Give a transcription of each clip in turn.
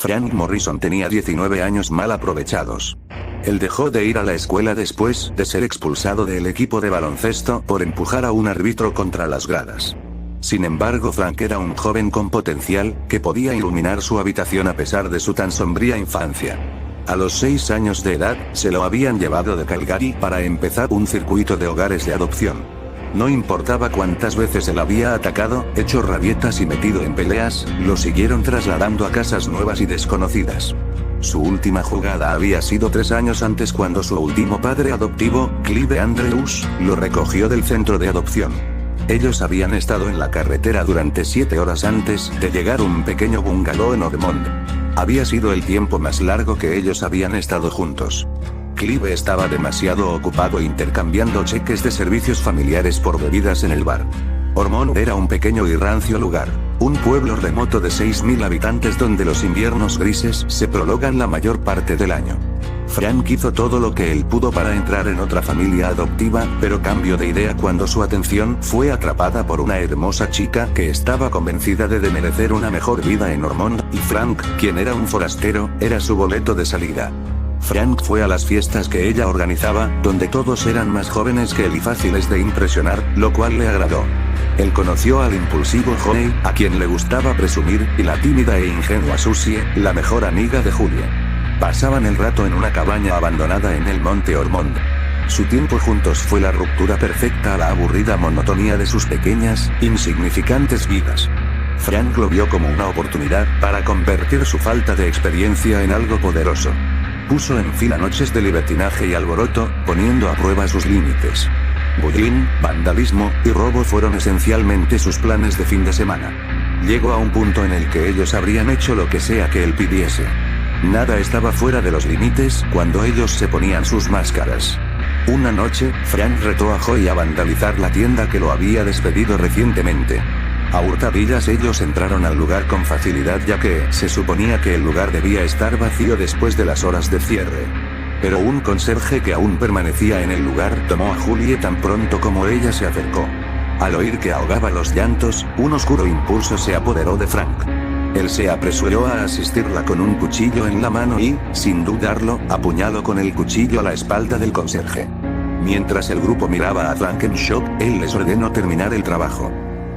Frank Morrison tenía 19 años mal aprovechados. Él dejó de ir a la escuela después de ser expulsado del equipo de baloncesto por empujar a un árbitro contra las gradas. Sin embargo, Frank era un joven con potencial, que podía iluminar su habitación a pesar de su tan sombría infancia. A los 6 años de edad, se lo habían llevado de Calgary para empezar un circuito de hogares de adopción. No importaba cuántas veces él había atacado, hecho rabietas y metido en peleas, lo siguieron trasladando a casas nuevas y desconocidas. Su última jugada había sido 3 años antes cuando su último padre adoptivo, Clive Andrews, lo recogió del centro de adopción. Ellos habían estado en la carretera durante 7 horas antes de llegar a un pequeño bungalow en Ormond. Había sido el tiempo más largo que ellos habían estado juntos. Clive estaba demasiado ocupado intercambiando cheques de servicios familiares por bebidas en el bar. Ormond era un pequeño y rancio lugar, un pueblo remoto de 6.000 habitantes donde los inviernos grises se prolongan la mayor parte del año. Frank hizo todo lo que él pudo para entrar en otra familia adoptiva, pero cambió de idea cuando su atención fue atrapada por una hermosa chica que estaba convencida de merecer una mejor vida en Ormond, y Frank, quien era un forastero, era su boleto de salida. Frank fue a las fiestas que ella organizaba, donde todos eran más jóvenes que él y fáciles de impresionar, lo cual le agradó. Él conoció al impulsivo Johnny, a quien le gustaba presumir, y la tímida e ingenua Susie, la mejor amiga de Julia. Pasaban el rato en una cabaña abandonada en el monte Ormond. Su tiempo juntos fue la ruptura perfecta a la aburrida monotonía de sus pequeñas, insignificantes vidas. Frank lo vio como una oportunidad para convertir su falta de experiencia en algo poderoso. Puso en fila noches de libertinaje y alboroto, poniendo a prueba sus límites. Bullying, vandalismo y robo fueron esencialmente sus planes de fin de semana. Llegó a un punto en el que ellos habrían hecho lo que sea que él pidiese. Nada estaba fuera de los límites cuando ellos se ponían sus máscaras. Una noche, Frank retó a Joey a vandalizar la tienda que lo había despedido recientemente. A hurtadillas ellos entraron al lugar con facilidad ya que se suponía que el lugar debía estar vacío después de las horas de cierre. Pero un conserje que aún permanecía en el lugar tomó a Julie tan pronto como ella se acercó. Al oír que ahogaba los llantos, un oscuro impulso se apoderó de Frank. Él se apresuró a asistirla con un cuchillo en la mano y, sin dudarlo, apuñaló con el cuchillo a la espalda del conserje. Mientras el grupo miraba a Frank en shock, él les ordenó terminar el trabajo.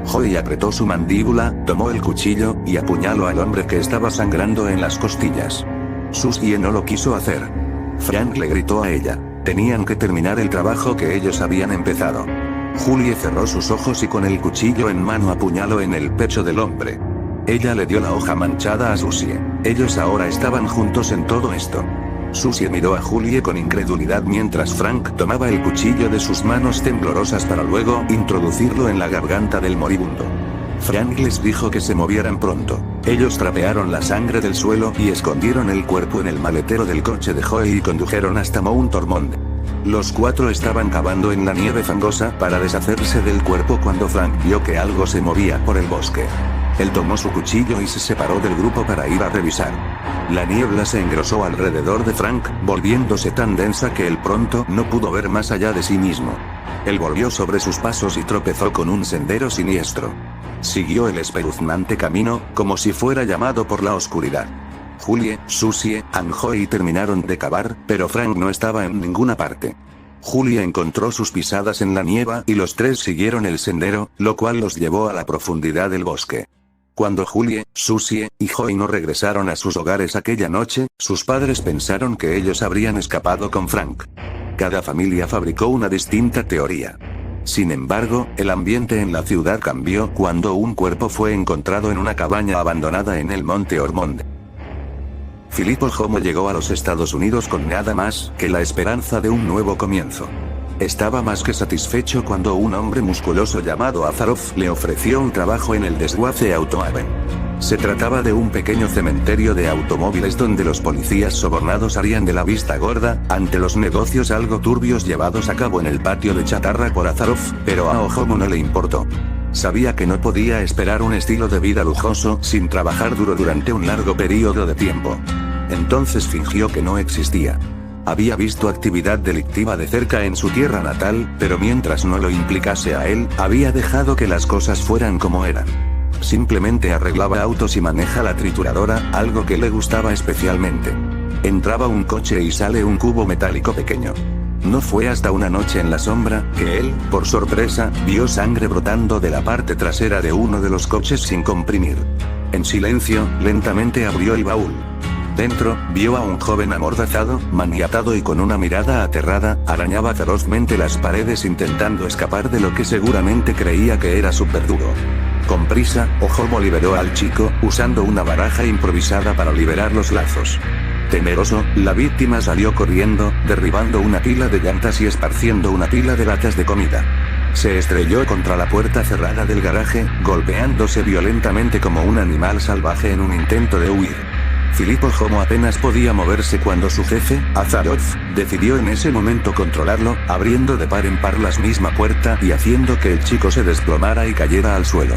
Joey apretó su mandíbula, tomó el cuchillo, y apuñaló al hombre que estaba sangrando en las costillas. Susie no lo quiso hacer. Frank le gritó a ella. Tenían que terminar el trabajo que ellos habían empezado. Julie cerró sus ojos y con el cuchillo en mano apuñaló en el pecho del hombre. Ella le dio la hoja manchada a Susie. Ellos ahora estaban juntos en todo esto. Susie miró a Julie con incredulidad mientras Frank tomaba el cuchillo de sus manos temblorosas para luego introducirlo en la garganta del moribundo. Frank les dijo que se movieran pronto. Ellos trapearon la sangre del suelo y escondieron el cuerpo en el maletero del coche de Joey y condujeron hasta Mount Ormond. Los 4 estaban cavando en la nieve fangosa para deshacerse del cuerpo cuando Frank vio que algo se movía por el bosque. Él tomó su cuchillo y se separó del grupo para ir a revisar. La niebla se engrosó alrededor de Frank, volviéndose tan densa que él pronto no pudo ver más allá de sí mismo. Él volvió sobre sus pasos y tropezó con un sendero siniestro. Siguió el espeluznante camino, como si fuera llamado por la oscuridad. Julie, Susie, y Joey terminaron de cavar, pero Frank no estaba en ninguna parte. Julie encontró sus pisadas en la nieve y los 3 siguieron el sendero, lo cual los llevó a la profundidad del bosque. Cuando Julie, Susie y Joey no regresaron a sus hogares aquella noche, sus padres pensaron que ellos habrían escapado con Frank. Cada familia fabricó una distinta teoría. Sin embargo, el ambiente en la ciudad cambió cuando un cuerpo fue encontrado en una cabaña abandonada en el monte Ormond. Filippo Homo llegó a los Estados Unidos con nada más que la esperanza de un nuevo comienzo. Estaba más que satisfecho cuando un hombre musculoso llamado Azaroff le ofreció un trabajo en el desguace Autohaven. Se trataba de un pequeño cementerio de automóviles donde los policías sobornados harían de la vista gorda ante los negocios algo turbios llevados a cabo en el patio de chatarra por Azaroff, pero a Homo no le importó. Sabía que no podía esperar un estilo de vida lujoso sin trabajar duro durante un largo periodo de tiempo. Entonces fingió que no existía. Había visto actividad delictiva de cerca en su tierra natal, pero mientras no lo implicase a él, había dejado que las cosas fueran como eran. simplemente arreglaba autos y maneja la trituradora, algo que le gustaba especialmente. Entraba un coche y sale un cubo metálico pequeño. No fue hasta una noche en la sombra, que él, por sorpresa, vio sangre brotando de la parte trasera de uno de los coches sin comprimir. En silencio, lentamente abrió el baúl. Dentro, vio a un joven amordazado, maniatado y con una mirada aterrada, arañaba ferozmente las paredes intentando escapar de lo que seguramente creía que era su verdugo. Con prisa, Ojomo liberó al chico, usando una baraja improvisada para liberar los lazos. Temeroso, la víctima salió corriendo, derribando una pila de llantas y esparciendo una pila de latas de comida. Se estrelló contra la puerta cerrada del garaje, golpeándose violentamente como un animal salvaje en un intento de huir. Filip Ojomo apenas podía moverse cuando su jefe, Azarov, decidió en ese momento controlarlo, abriendo de par en par la misma puerta y haciendo que el chico se desplomara y cayera al suelo.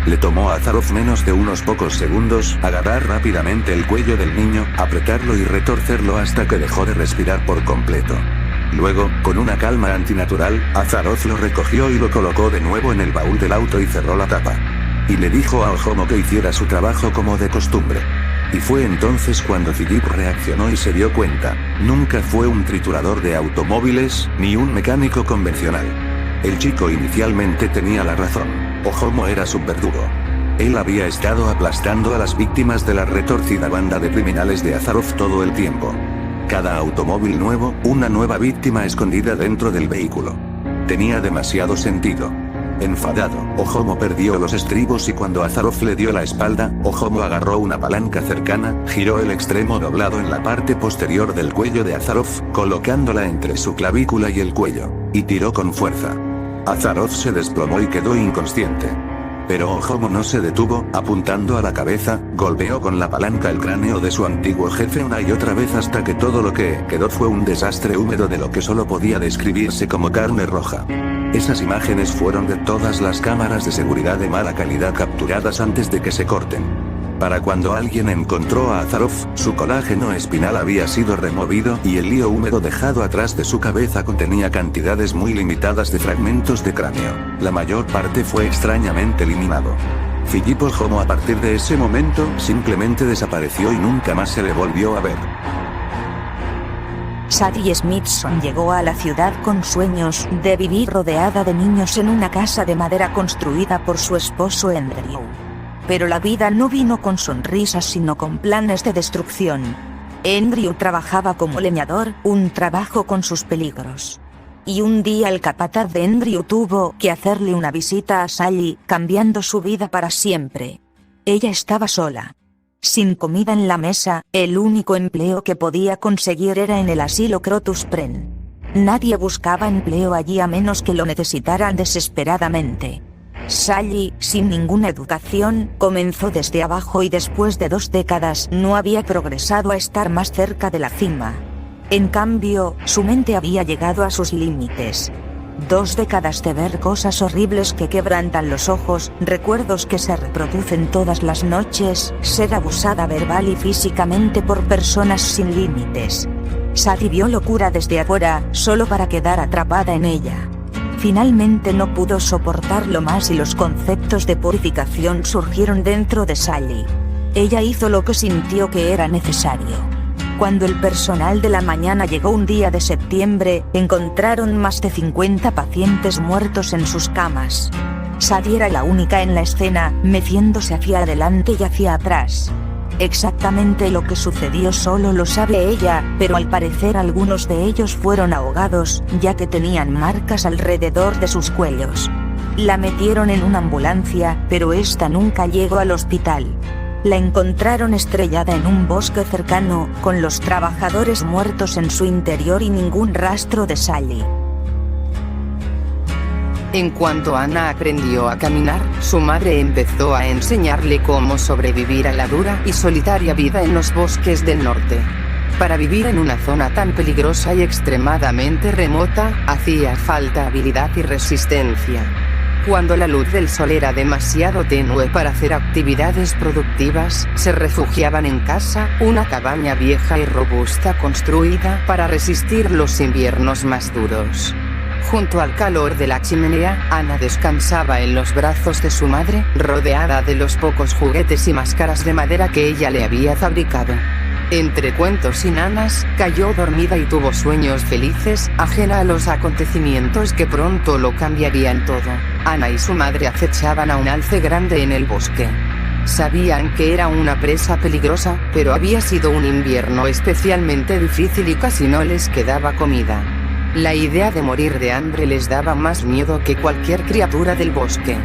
Le tomó a Azarov menos de unos pocos segundos agarrar rápidamente el cuello del niño, apretarlo y retorcerlo hasta que dejó de respirar por completo. Luego, con una calma antinatural, Azarov lo recogió y lo colocó de nuevo en el baúl del auto y cerró la tapa. Y le dijo a Ojomo que hiciera su trabajo como de costumbre. Y fue entonces cuando Filip reaccionó y se dio cuenta. Nunca fue un triturador de automóviles, ni un mecánico convencional. El chico inicialmente tenía la razón. Ojomo era su verdugo. Él había estado aplastando a las víctimas de la retorcida banda de criminales de Azarov todo el tiempo. Cada automóvil nuevo, una nueva víctima escondida dentro del vehículo. Tenía demasiado sentido. Enfadado, Ojomo perdió los estribos y cuando Azarov le dio la espalda, Ojomo agarró una palanca cercana, giró el extremo doblado en la parte posterior del cuello de Azarov, colocándola entre su clavícula y el cuello, y tiró con fuerza. Azarov se desplomó y quedó inconsciente. Pero Ojomo no se detuvo, apuntando a la cabeza, golpeó con la palanca el cráneo de su antiguo jefe una y otra vez hasta que todo lo que quedó fue un desastre húmedo de lo que solo podía describirse como carne roja. Esas imágenes fueron de todas las cámaras de seguridad de mala calidad capturadas antes de que se corten. Para cuando alguien encontró a Azarov, su colágeno espinal había sido removido y el lío húmedo dejado atrás de su cabeza contenía cantidades muy limitadas de fragmentos de cráneo. La mayor parte fue extrañamente eliminado. Filip Ojomo a partir de ese momento simplemente desapareció y nunca más se le volvió a ver. Sadie Smithson llegó a la ciudad con sueños de vivir rodeada de niños en una casa de madera construida por su esposo Andrew. Pero la vida no vino con sonrisas sino con planes de destrucción. Andrew trabajaba como leñador, un trabajo con sus peligros. Y un día el capataz de Andrew tuvo que hacerle una visita a Sally, cambiando su vida para siempre. Ella estaba sola. Sin comida en la mesa, el único empleo que podía conseguir era en el asilo Crotus Pren. Nadie buscaba empleo allí a menos que lo necesitaran desesperadamente. Sally, sin ninguna educación, comenzó desde abajo y después de 2 décadas no había progresado a estar más cerca de la cima. En cambio, su mente había llegado a sus límites. 2 décadas de ver cosas horribles que quebrantan los ojos, recuerdos que se reproducen todas las noches, ser abusada verbal y físicamente por personas sin límites. Sadie vio locura desde afuera, solo para quedar atrapada en ella. Finalmente no pudo soportarlo más y los conceptos de purificación surgieron dentro de Sally. Ella hizo lo que sintió que era necesario. Cuando el personal de la mañana llegó un día de septiembre, encontraron más de 50 pacientes muertos en sus camas. Sadie era la única en la escena, meciéndose hacia adelante y hacia atrás. Exactamente lo que sucedió solo lo sabe ella, pero al parecer algunos de ellos fueron ahogados, ya que tenían marcas alrededor de sus cuellos. La metieron en una ambulancia, pero esta nunca llegó al hospital. La encontraron estrellada en un bosque cercano, con los trabajadores muertos en su interior y ningún rastro de Sally. En cuanto Anna aprendió a caminar, su madre empezó a enseñarle cómo sobrevivir a la dura y solitaria vida en los bosques del norte. Para vivir en una zona tan peligrosa y extremadamente remota, hacía falta habilidad y resistencia. Cuando la luz del sol era demasiado tenue para hacer actividades productivas, se refugiaban en casa, una cabaña vieja y robusta construida para resistir los inviernos más duros. Junto al calor de la chimenea, Anna descansaba en los brazos de su madre, rodeada de los pocos juguetes y máscaras de madera que ella le había fabricado. Entre cuentos y nanas, cayó dormida y tuvo sueños felices, ajena a los acontecimientos que pronto lo cambiarían todo. Anna y su madre acechaban a un alce grande en el bosque. Sabían que era una presa peligrosa, pero había sido un invierno especialmente difícil y casi no les quedaba comida. La idea de morir de hambre les daba más miedo que cualquier criatura del bosque.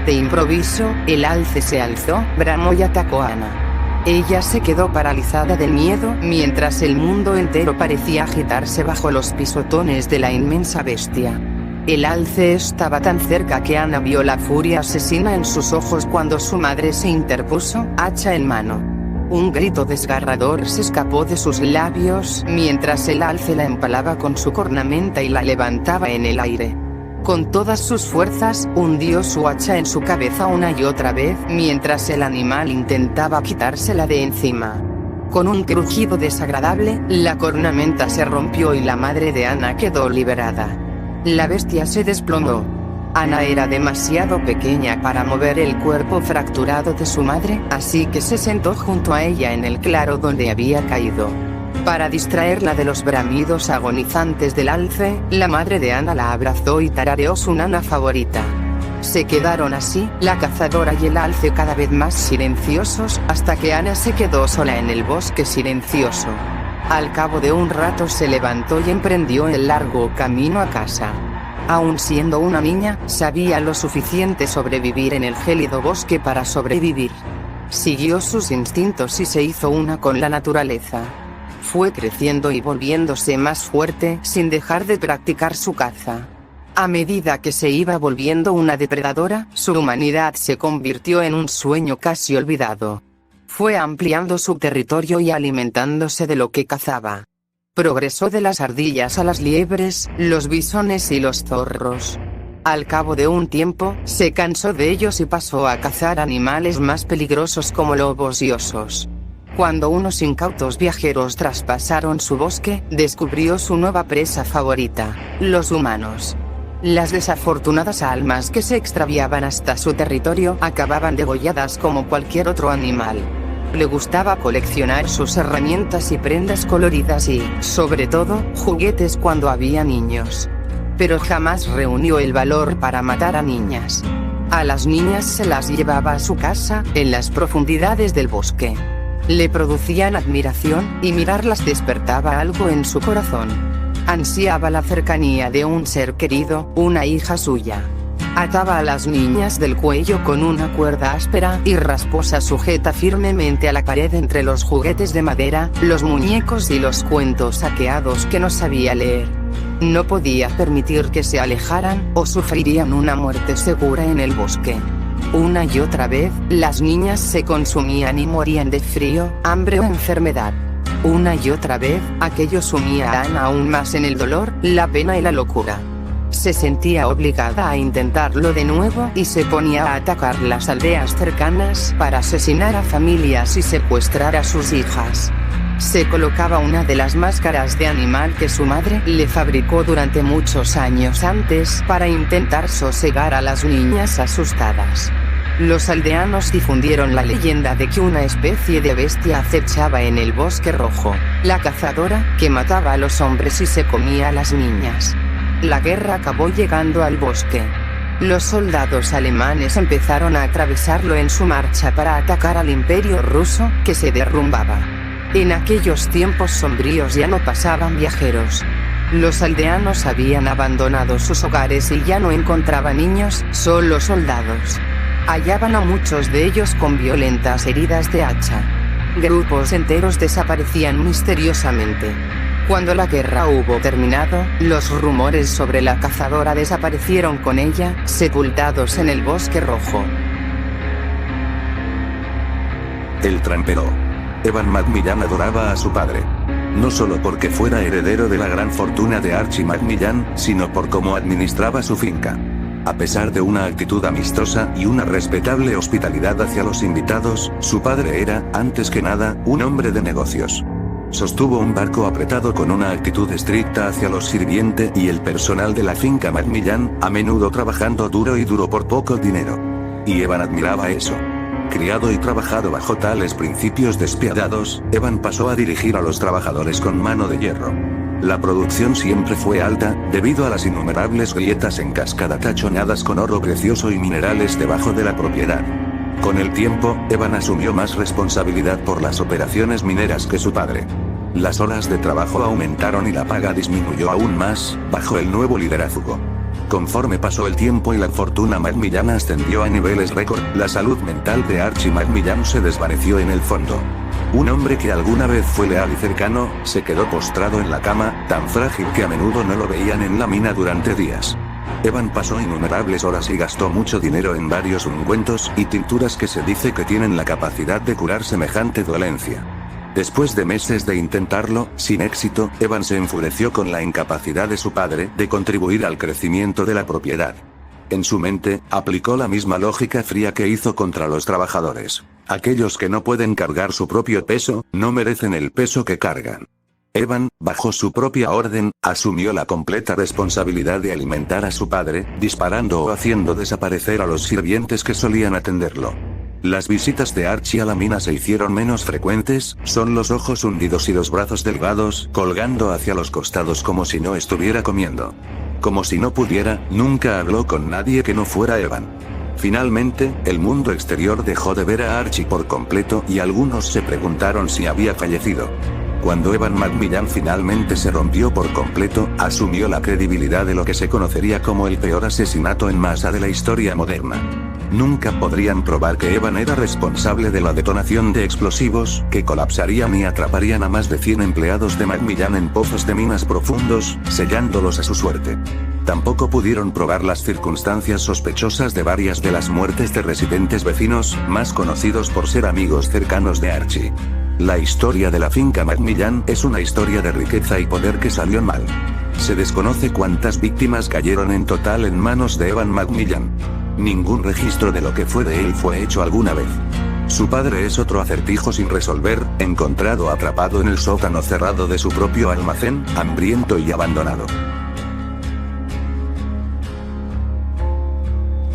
De improviso, el alce se alzó, bramó y atacó a Anna. Ella se quedó paralizada de miedo, mientras el mundo entero parecía agitarse bajo los pisotones de la inmensa bestia. El alce estaba tan cerca que Anna vio la furia asesina en sus ojos cuando su madre se interpuso, hacha en mano. Un grito desgarrador se escapó de sus labios, mientras el alce la empalaba con su cornamenta y la levantaba en el aire. Con todas sus fuerzas, hundió su hacha en su cabeza una y otra vez, mientras el animal intentaba quitársela de encima. Con un crujido desagradable, la cornamenta se rompió y la madre de Anna quedó liberada. La bestia se desplomó. Anna era demasiado pequeña para mover el cuerpo fracturado de su madre, así que se sentó junto a ella en el claro donde había caído. Para distraerla de los bramidos agonizantes del alce, la madre de Anna la abrazó y tarareó su nana favorita. Se quedaron así, la cazadora y el alce cada vez más silenciosos, hasta que Anna se quedó sola en el bosque silencioso. Al cabo de un rato se levantó y emprendió el largo camino a casa. Aun siendo una niña, sabía lo suficiente sobre vivir en el gélido bosque para sobrevivir. Siguió sus instintos y se hizo una con la naturaleza. Fue creciendo y volviéndose más fuerte, sin dejar de practicar su caza. A medida que se iba volviendo una depredadora, su humanidad se convirtió en un sueño casi olvidado. Fue ampliando su territorio y alimentándose de lo que cazaba. Progresó de las ardillas a las liebres, los bisones y los zorros. Al cabo de un tiempo, se cansó de ellos y pasó a cazar animales más peligrosos como lobos y osos. Cuando unos incautos viajeros traspasaron su bosque, descubrió su nueva presa favorita, los humanos. Las desafortunadas almas que se extraviaban hasta su territorio acababan degolladas como cualquier otro animal. Le gustaba coleccionar sus herramientas y prendas coloridas y, sobre todo, juguetes cuando había niños. Pero jamás reunió el valor para matar a niñas. A las niñas se las llevaba a su casa, en las profundidades del bosque. Le producían admiración, y mirarlas despertaba algo en su corazón. Ansiaba la cercanía de un ser querido, una hija suya. Ataba a las niñas del cuello con una cuerda áspera y rasposa sujeta firmemente a la pared entre los juguetes de madera, los muñecos y los cuentos saqueados que no sabía leer. No podía permitir que se alejaran, o sufrirían una muerte segura en el bosque. Una y otra vez, las niñas se consumían y morían de frío, hambre o enfermedad. Una y otra vez, aquello sumía a Anna aún más en el dolor, la pena y la locura. Se sentía obligada a intentarlo de nuevo y se ponía a atacar las aldeas cercanas para asesinar a familias y secuestrar a sus hijas. Se colocaba una de las máscaras de animal que su madre le fabricó durante muchos años antes para intentar sosegar a las niñas asustadas. Los aldeanos difundieron la leyenda de que una especie de bestia acechaba en el bosque rojo, la cazadora, que mataba a los hombres y se comía a las niñas. La guerra acabó llegando al bosque. Los soldados alemanes empezaron a atravesarlo en su marcha para atacar al imperio ruso, que se derrumbaba. En aquellos tiempos sombríos ya no pasaban viajeros. Los aldeanos habían abandonado sus hogares y ya no encontraban niños, solo soldados. Hallaban a muchos de ellos con violentas heridas de hacha. Grupos enteros desaparecían misteriosamente. Cuando la guerra hubo terminado, los rumores sobre la cazadora desaparecieron con ella, sepultados en el bosque rojo. El trampero. Evan Macmillan adoraba a su padre. No solo porque fuera heredero de la gran fortuna de Archie Macmillan, sino por cómo administraba su finca. A pesar de una actitud amistosa y una respetable hospitalidad hacia los invitados, su padre era, antes que nada, un hombre de negocios. Sostuvo un barco apretado con una actitud estricta hacia los sirvientes y el personal de la finca Macmillan, a menudo trabajando duro y duro por poco dinero. Y Evan admiraba eso. Criado y trabajado bajo tales principios despiadados, Evan pasó a dirigir a los trabajadores con mano de hierro. La producción siempre fue alta, debido a las innumerables grietas en cascada tachonadas con oro precioso y minerales debajo de la propiedad. Con el tiempo, Evan asumió más responsabilidad por las operaciones mineras que su padre. Las horas de trabajo aumentaron y la paga disminuyó aún más, bajo el nuevo liderazgo. Conforme pasó el tiempo y la fortuna Macmillan ascendió a niveles récord, la salud mental de Archie Macmillan se desvaneció en el fondo. Un hombre que alguna vez fue leal y cercano, se quedó postrado en la cama, tan frágil que a menudo no lo veían en la mina durante días. Evan pasó innumerables horas y gastó mucho dinero en varios ungüentos y tinturas que se dice que tienen la capacidad de curar semejante dolencia. Después de meses de intentarlo, sin éxito, Evan se enfureció con la incapacidad de su padre de contribuir al crecimiento de la propiedad. En su mente, aplicó la misma lógica fría que hizo contra los trabajadores. Aquellos que no pueden cargar su propio peso, no merecen el peso que cargan. Evan, bajo su propia orden, asumió la completa responsabilidad de alimentar a su padre, disparando o haciendo desaparecer a los sirvientes que solían atenderlo. Las visitas de Archie a la mina se hicieron menos frecuentes, son los ojos hundidos y los brazos delgados, colgando hacia los costados como si no estuviera comiendo. Como si no pudiera, nunca habló con nadie que no fuera Evan. Finalmente, el mundo exterior dejó de ver a Archie por completo y algunos se preguntaron si había fallecido. Cuando Evan Macmillan finalmente se rompió por completo, asumió la credibilidad de lo que se conocería como el peor asesinato en masa de la historia moderna. Nunca podrían probar que Evan era responsable de la detonación de explosivos, que colapsarían y atraparían a más de 100 empleados de Macmillan en pozos de minas profundos, sellándolos a su suerte. Tampoco pudieron probar las circunstancias sospechosas de varias de las muertes de residentes vecinos, más conocidos por ser amigos cercanos de Archie. La historia de la finca Macmillan es una historia de riqueza y poder que salió mal. Se desconoce cuántas víctimas cayeron en total en manos de Evan Macmillan. Ningún registro de lo que fue de él fue hecho alguna vez. Su padre es otro acertijo sin resolver, encontrado atrapado en el sótano cerrado de su propio almacén, hambriento y abandonado.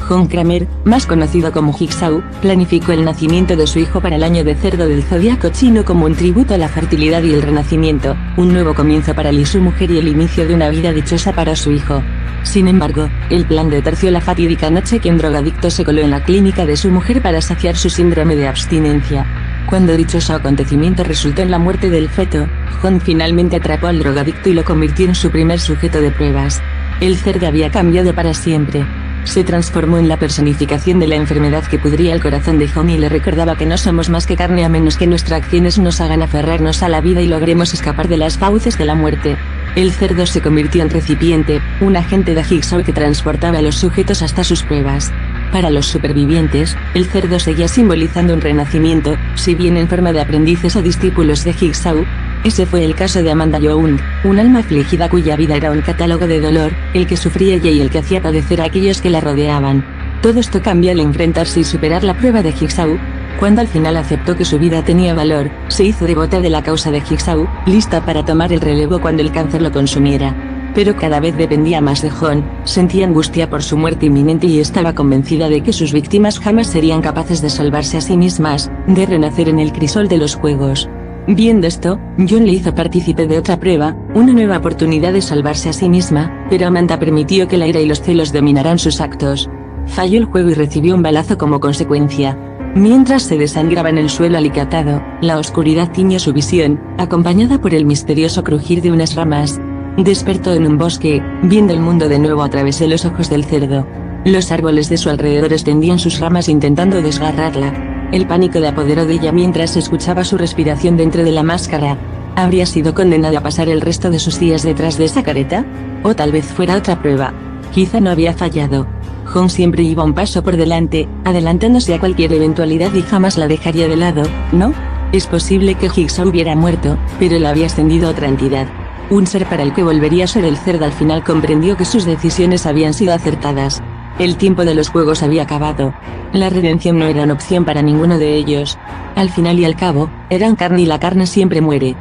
John Kramer, más conocido como Jigsaw, planificó el nacimiento de su hijo para el año de cerdo del zodiaco chino como un tributo a la fertilidad y el renacimiento, un nuevo comienzo para él y su mujer y el inicio de una vida dichosa para su hijo. Sin embargo, el plan deterció la fatídica noche que un drogadicto se coló en la clínica de su mujer para saciar su síndrome de abstinencia. Cuando dichoso acontecimiento resultó en la muerte del feto, John finalmente atrapó al drogadicto y lo convirtió en su primer sujeto de pruebas. El cerdo había cambiado para siempre. Se transformó en la personificación de la enfermedad que pudría el corazón de John y le recordaba que no somos más que carne a menos que nuestras acciones nos hagan aferrarnos a la vida y logremos escapar de las fauces de la muerte. El cerdo se convirtió en recipiente, un agente de Jigsaw que transportaba a los sujetos hasta sus pruebas. Para los supervivientes, el cerdo seguía simbolizando un renacimiento, si bien en forma de aprendices o discípulos de Jigsaw. Ese fue el caso de Amanda Young, un alma afligida cuya vida era un catálogo de dolor, el que sufría ella y el que hacía padecer a aquellos que la rodeaban. Todo esto cambia al enfrentarse y superar la prueba de Jigsaw. Cuando al final aceptó que su vida tenía valor, se hizo devota de la causa de Jigsaw, lista para tomar el relevo cuando el cáncer lo consumiera. Pero cada vez dependía más de John, sentía angustia por su muerte inminente y estaba convencida de que sus víctimas jamás serían capaces de salvarse a sí mismas, de renacer en el crisol de los juegos. Viendo esto, John le hizo partícipe de otra prueba, una nueva oportunidad de salvarse a sí misma, pero Amanda permitió que la ira y los celos dominaran sus actos. Falló el juego y recibió un balazo como consecuencia. Mientras se desangraba en el suelo alicatado, la oscuridad tiñó su visión, acompañada por el misterioso crujir de unas ramas. Despertó en un bosque, viendo el mundo de nuevo a través de los ojos del cerdo. Los árboles de su alrededor extendían sus ramas intentando desgarrarla. El pánico la apoderó de ella mientras escuchaba su respiración dentro de la máscara. ¿Habría sido condenada a pasar el resto de sus días detrás de esa careta? O tal vez fuera otra prueba. Quizá no había fallado. John siempre iba un paso por delante, adelantándose a cualquier eventualidad y jamás la dejaría de lado, ¿no? Es posible que Jigsaw hubiera muerto, pero la había ascendido a otra entidad. Un ser para el que volvería a ser el cerdo al final comprendió que sus decisiones habían sido acertadas. El tiempo de los juegos había acabado. La redención no era una opción para ninguno de ellos. Al final y al cabo, eran carne y la carne siempre muere.